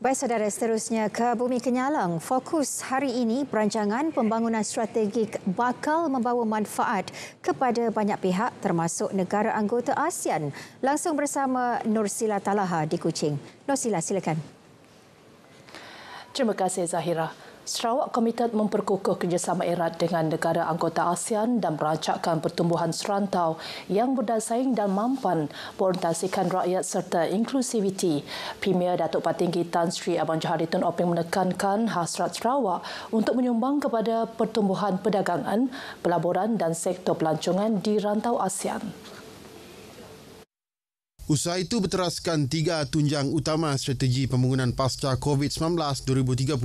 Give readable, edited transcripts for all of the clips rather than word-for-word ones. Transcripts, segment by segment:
Baik saudara, seterusnya ke Bumi Kenyalang. Fokus hari ini perancangan pembangunan strategik bakal membawa manfaat kepada banyak pihak termasuk negara anggota ASEAN. Langsung bersama Nursila Talaha di Kuching. Nursila, silakan. Terima kasih Zahira. Sarawak komited memperkukuh kerjasama erat dengan negara anggota ASEAN dan merancangkan pertumbuhan serantau yang bersaing dan mampan berorientasikan rakyat serta inklusiviti. Premier Datuk Patinggi Tan Sri Abang Johari Tun Openg menekankan hasrat Sarawak untuk menyumbang kepada pertumbuhan perdagangan, pelaburan dan sektor pelancongan di rantau ASEAN. Usaha itu berteraskan 3 tunjang utama strategi pembangunan pasca COVID-19 2030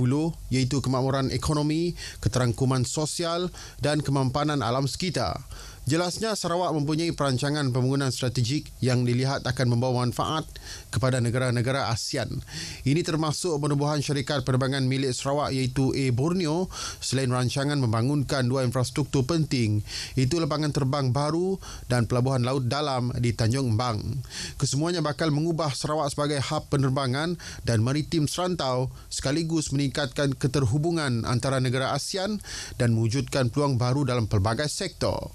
iaitu kemakmuran ekonomi, keterangkuman sosial dan kemampanan alam sekitar. Jelasnya Sarawak mempunyai perancangan pembangunan strategik yang dilihat akan membawa manfaat kepada negara-negara ASEAN. Ini termasuk penubuhan syarikat penerbangan milik Sarawak iaitu Air Borneo selain rancangan membangunkan 2 infrastruktur penting iaitu lapangan terbang baru dan pelabuhan laut dalam di Tanjung Embang. Kesemuanya bakal mengubah Sarawak sebagai hub penerbangan dan maritim serantau sekaligus meningkatkan keterhubungan antara negara ASEAN dan mewujudkan peluang baru dalam pelbagai sektor.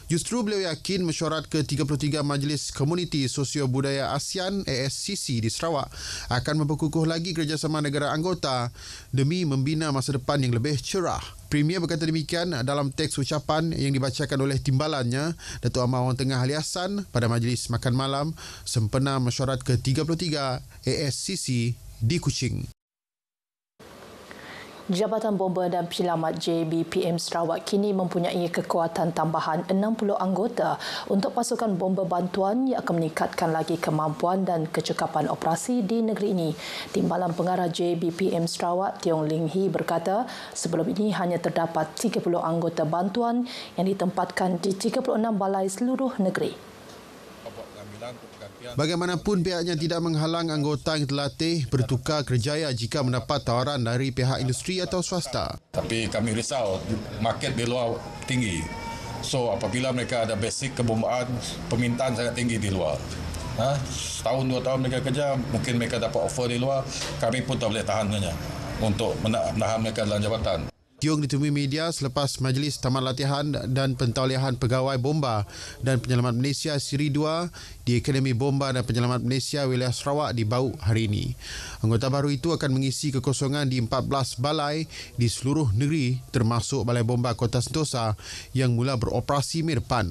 Justru beliau yakin mesyuarat ke-33 Majlis Komuniti Sosio-Budaya ASEAN ASCC di Sarawak akan memperkukuh lagi kerjasama negara anggota demi membina masa depan yang lebih cerah. Premier berkata demikian dalam teks ucapan yang dibacakan oleh timbalannya, Datuk Amar Wang Tengah Ali Hassan pada Majlis Makan Malam sempena mesyuarat ke-33 ASCC di Kuching. Jabatan Bomba dan Penyelamat JBPM Sarawak kini mempunyai kekuatan tambahan 60 anggota untuk pasukan bomba bantuan yang akan meningkatkan lagi kemampuan dan kecekapan operasi di negeri ini. Timbalan Pengarah JBPM Sarawak Tiong Ling Hee berkata sebelum ini hanya terdapat 30 anggota bantuan yang ditempatkan di 36 balai seluruh negeri. Bagaimanapun pihaknya tidak menghalang anggota yang terlatih bertukar kerjaya jika mendapat tawaran dari pihak industri atau swasta. Tapi kami risau market di luar tinggi. So apabila mereka ada basic kebombaan, permintaan sangat tinggi di luar. Setahun 2 tahun mereka kerja, mungkin mereka dapat offer di luar, kami pun tak boleh tahannya untuk menahan mereka dalam jabatan. Tiong ditemui media selepas Majlis Taman Latihan dan Pentauliahan Pegawai Bomba dan Penyelamat Malaysia Siri 2 di Akademi Bomba dan Penyelamat Malaysia Wilayah Sarawak di Bau hari ini. Anggota baru itu akan mengisi kekosongan di 14 balai di seluruh negeri termasuk Balai Bomba Kota Sentosa yang mula beroperasi Mei depan.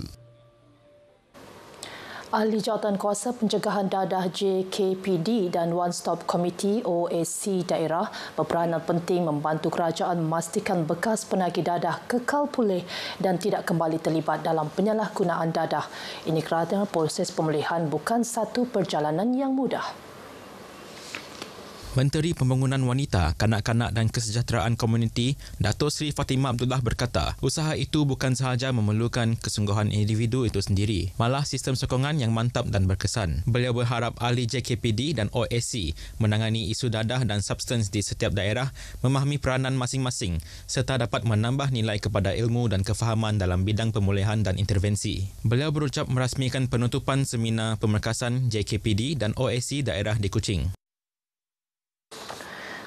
Ahli Jawatan Kuasa Pencegahan Dadah JKPD dan One Stop Committee OAC daerah berperanan penting membantu kerajaan memastikan bekas penagih dadah kekal pulih dan tidak kembali terlibat dalam penyalahgunaan dadah. Ini kerana proses pemulihan bukan satu perjalanan yang mudah. Menteri Pembangunan Wanita, Kanak-kanak dan Kesejahteraan Komuniti, Dato' Sri Fatimah Abdullah berkata, usaha itu bukan sahaja memerlukan kesungguhan individu itu sendiri, malah sistem sokongan yang mantap dan berkesan. Beliau berharap ahli JKPD dan OAC menangani isu dadah dan substans di setiap daerah memahami peranan masing-masing serta dapat menambah nilai kepada ilmu dan kefahaman dalam bidang pemulihan dan intervensi. Beliau berucap merasmikan penutupan seminar pemerkasan JKPD dan OAC daerah di Kuching.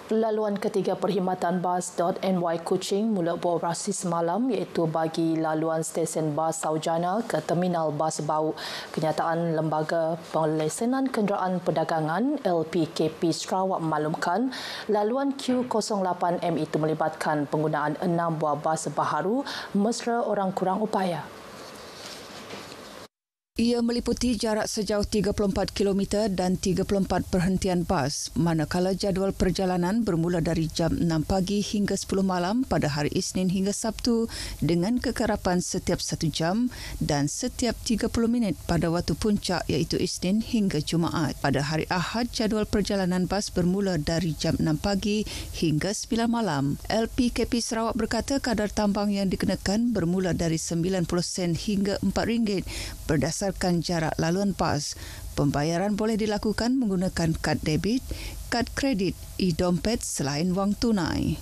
Laluan ketiga perkhidmatan bas.NY Kuching mula beroperasi semalam iaitu bagi laluan stesen bas Saujana ke Terminal Bas Bau. Kenyataan Lembaga Pelesenan Kenderaan Perdagangan LPKP Sarawak memaklumkan laluan Q08M itu melibatkan penggunaan 6 buah bas baharu mesra orang kurang upaya. Ia meliputi jarak sejauh 34 km dan 34 perhentian bas, manakala jadual perjalanan bermula dari jam 6 pagi hingga 10 malam pada hari Isnin hingga Sabtu dengan kekerapan setiap 1 jam dan setiap 30 minit pada waktu puncak iaitu Isnin hingga Jumaat. Pada hari Ahad, jadual perjalanan bas bermula dari jam 6 pagi hingga 9 malam. LPKP Sarawak berkata kadar tambang yang dikenakan bermula dari 90 sen hingga RM4 berdasarkan jarak laluan bas. Pembayaran boleh dilakukan menggunakan kad debit, kad kredit, e-dompet selain wang tunai.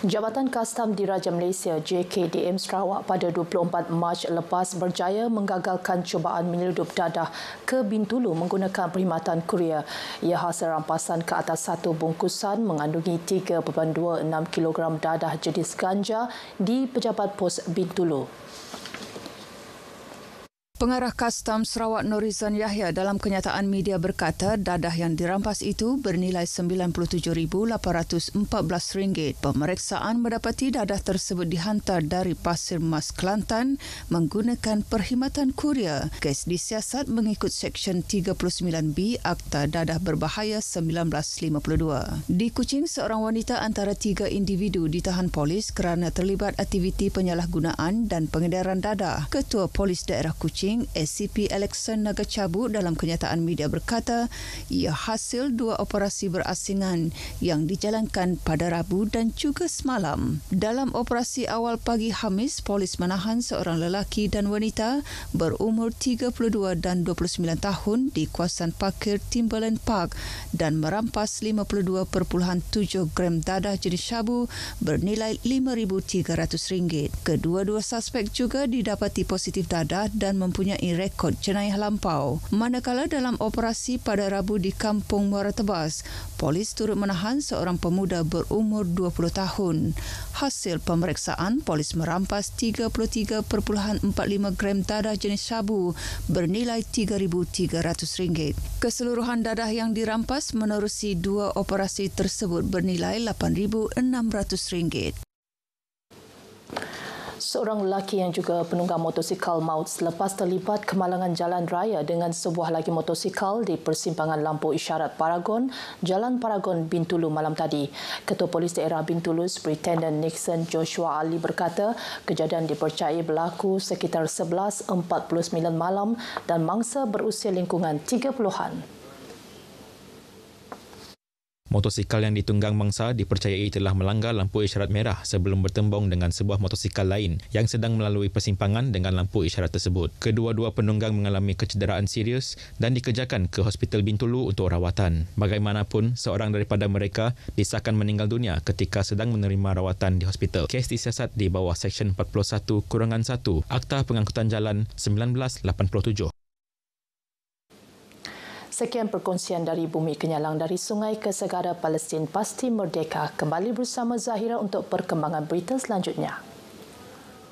Jabatan Kastam Diraja Malaysia JKDM Sarawak pada 24 Mac lepas berjaya menggagalkan cubaan menyeludup dadah ke Bintulu menggunakan perkhidmatan kurier. Ia hasil rampasan ke atas satu bungkusan mengandungi 3.26 kilogram dadah jenis ganja di Pejabat Pos Bintulu. Pengarah Kastam Sarawak Norizan Yahya dalam kenyataan media berkata dadah yang dirampas itu bernilai RM97,814. Pemeriksaan mendapati dadah tersebut dihantar dari Pasir Mas Kelantan menggunakan perkhidmatan kurier. Kes disiasat mengikut Seksyen 39B Akta Dadah Berbahaya 1952. Di Kuching, seorang wanita antara 3 individu ditahan polis kerana terlibat aktiviti penyalahgunaan dan pengedaran dadah. Ketua Polis Daerah Kuching SCP Alexan Nagacabu dalam kenyataan media berkata ia hasil 2 operasi berasingan yang dijalankan pada Rabu dan juga semalam. Dalam operasi awal pagi Khamis, polis menahan seorang lelaki dan wanita berumur 32 dan 29 tahun di kawasan parkir Timberland Park dan merampas 52.7 gram dadah jenis syabu bernilai RM5,300. Kedua-dua suspek juga didapati positif dadah dan mempunyai rekod jenayah lampau. Manakala dalam operasi pada Rabu di Kampung Muara Tebas, polis turut menahan seorang pemuda berumur 20 tahun. Hasil pemeriksaan, polis merampas 33.45 gram dadah jenis syabu bernilai RM3,300. Keseluruhan dadah yang dirampas menerusi 2 operasi tersebut bernilai RM8,600. Seorang lelaki yang juga penunggang motosikal maut selepas terlibat kemalangan jalan raya dengan sebuah lagi motosikal di persimpangan lampu isyarat Paragon, Jalan Paragon, Bintulu malam tadi. Ketua Polis Daerah Bintulu, Superintendent Nixon Joshua Ali berkata, kejadian dipercayai berlaku sekitar 11.49 malam dan mangsa berusia lingkungan 30-an. Motosikal yang ditunggang mangsa dipercayai telah melanggar lampu isyarat merah sebelum bertembung dengan sebuah motosikal lain yang sedang melalui persimpangan dengan lampu isyarat tersebut. Kedua-dua penunggang mengalami kecederaan serius dan dikejarkan ke Hospital Bintulu untuk rawatan. Bagaimanapun, seorang daripada mereka disahkan meninggal dunia ketika sedang menerima rawatan di hospital. Kes disiasat di bawah Seksyen 41-1 Akta Pengangkutan Jalan 1987. Sekian perkongsian dari Bumi Kenyalang dari Sungai ke Segara Palestin Pasti Merdeka. Kembali bersama Zahira untuk perkembangan berita selanjutnya.